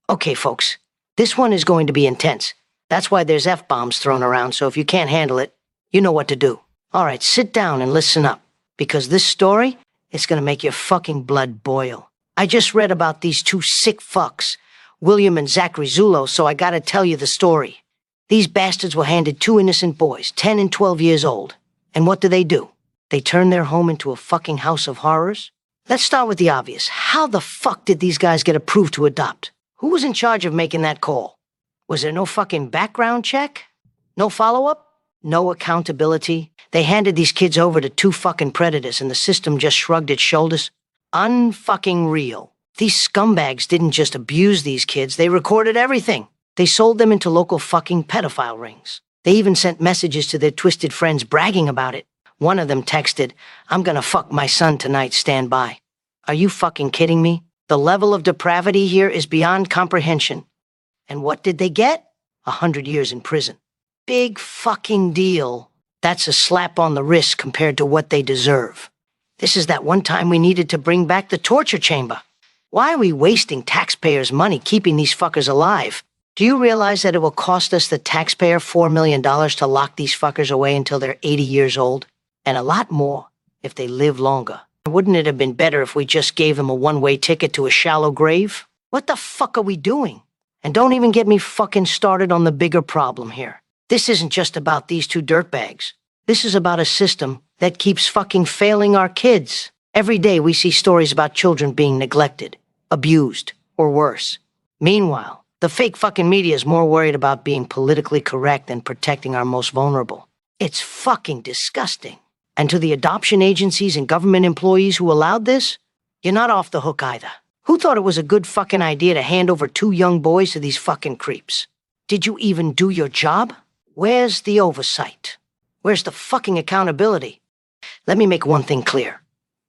Okay, folks, this one is going to be intense. That's why there's F-bombs thrown around, so if you can't handle it, you know what to do. All right, sit down and listen up, because this story is gonna make your fucking blood boil. I just read about these two sick fucks, William and Zachary Zulo, so I gotta tell you the story. These bastards were handed two innocent boys, 10 and 12 years old. And what do? They turn their home into a fucking house of horrors? Let's start with the obvious. How the fuck did these guys get approved to adopt? Who was in charge of making that call? Was there no fucking background check? No follow-up? No accountability? They handed these kids over to two fucking predators and the system just shrugged its shoulders? Unfucking real. These scumbags didn't just abuse these kids, they recorded everything. They sold them into local fucking pedophile rings. They even sent messages to their twisted friends bragging about it. One of them texted, "I'm gonna fuck my son tonight, stand by." Are you fucking kidding me? The level of depravity here is beyond comprehension. And what did they get? 100 years in prison. Big fucking deal. That's a slap on the wrist compared to what they deserve. This is that one time we needed to bring back the torture chamber. Why are we wasting taxpayers' money keeping these fuckers alive? Do you realize that it will cost us, the taxpayer, $4 million to lock these fuckers away until they're 80 years old? And a lot more if they live longer. Wouldn't it have been better if we just gave them a one-way ticket to a shallow grave? What the fuck are we doing? And don't even get me fucking started on the bigger problem here. This isn't just about these two dirtbags. This is about a system that keeps fucking failing our kids. Every day we see stories about children being neglected, abused, or worse. Meanwhile, the fake fucking media is more worried about being politically correct than protecting our most vulnerable. It's fucking disgusting. And to the adoption agencies and government employees who allowed this, you're not off the hook either. Who thought it was a good fucking idea to hand over two young boys to these fucking creeps? Did you even do your job? Where's the oversight? Where's the fucking accountability? Let me make one thing clear.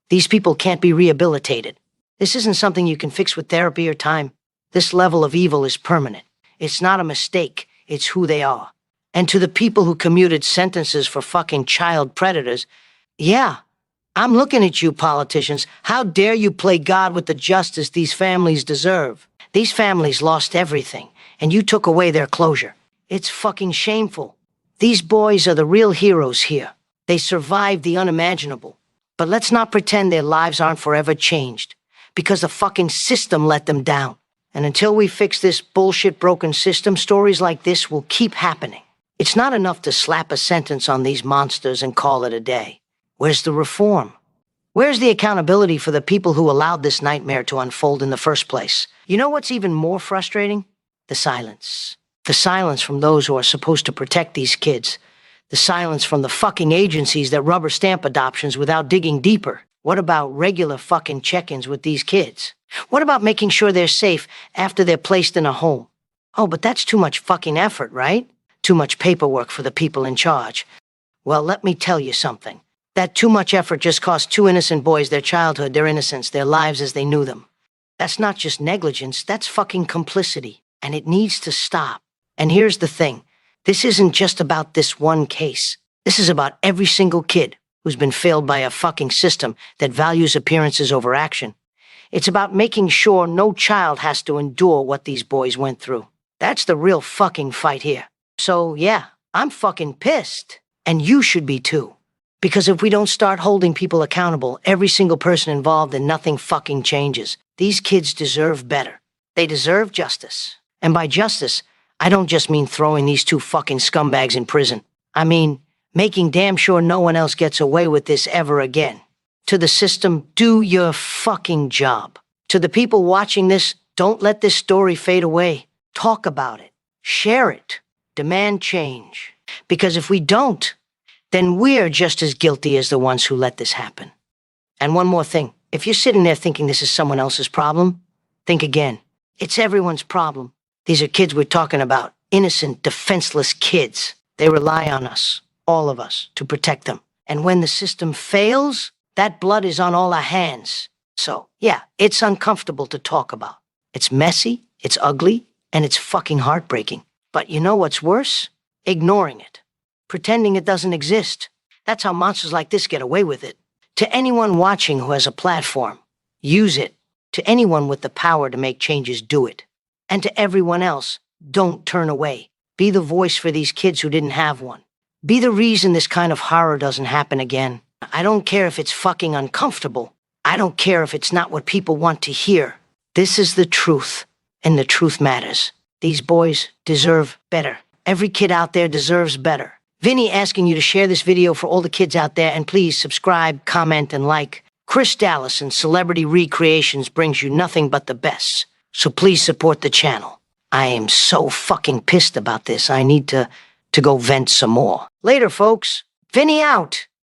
These people can't be rehabilitated. This isn't something you can fix with therapy or time. This level of evil is permanent. It's not a mistake, it's who they are. And to the people who commuted sentences for fucking child predators, yeah, I'm looking at you politicians. How dare you play God with the justice these families deserve? These families lost everything, and you took away their closure. It's fucking shameful. These boys are the real heroes here. They survived the unimaginable. But let's not pretend their lives aren't forever changed, because the fucking system let them down. And until we fix this bullshit broken system, stories like this will keep happening. It's not enough to slap a sentence on these monsters and call it a day. Where's the reform? Where's the accountability for the people who allowed this nightmare to unfold in the first place? You know what's even more frustrating? The silence. The silence from those who are supposed to protect these kids. The silence from the fucking agencies that rubber stamp adoptions without digging deeper. What about regular fucking check-ins with these kids? What about making sure they're safe after they're placed in a home? Oh, but that's too much fucking effort, right? Too much paperwork for the people in charge. Well, let me tell you something. That too much effort just cost two innocent boys their childhood, their innocence, their lives as they knew them. That's not just negligence, that's fucking complicity. And it needs to stop. And here's the thing. This isn't just about this one case. This is about every single kid who's been failed by a fucking system that values appearances over action. It's about making sure no child has to endure what these boys went through. That's the real fucking fight here. So yeah, I'm fucking pissed. And you should be too. Because if we don't start holding people accountable, every single person involved, and nothing fucking changes. These kids deserve better. They deserve justice. And by justice, I don't just mean throwing these two fucking scumbags in prison. I mean, making damn sure no one else gets away with this ever again. To the system, do your fucking job. To the people watching this, don't let this story fade away. Talk about it. Share it. Demand change. Because if we don't, then we're just as guilty as the ones who let this happen. And one more thing. If you're sitting there thinking this is someone else's problem, think again. It's everyone's problem. These are kids we're talking about. Innocent, defenseless kids. They rely on us, all of us, to protect them. And when the system fails, that blood is on all our hands. So, yeah, it's uncomfortable to talk about. It's messy, it's ugly, and it's fucking heartbreaking. But you know what's worse? Ignoring it. Pretending it doesn't exist. That's how monsters like this get away with it. To anyone watching who has a platform, use it. To anyone with the power to make changes, do it. And to everyone else, don't turn away. Be the voice for these kids who didn't have one. Be the reason this kind of horror doesn't happen again. I don't care if it's fucking uncomfortable. I don't care if it's not what people want to hear. This is the truth, and the truth matters. These boys deserve better. Every kid out there deserves better. Vinny asking you to share this video for all the kids out there, and please subscribe, comment, and like. Chris Dallas and Celebrity Recreations brings you nothing but the best. So please support the channel. I am so fucking pissed about this. I need to go vent some more. Later, folks. Vinny out.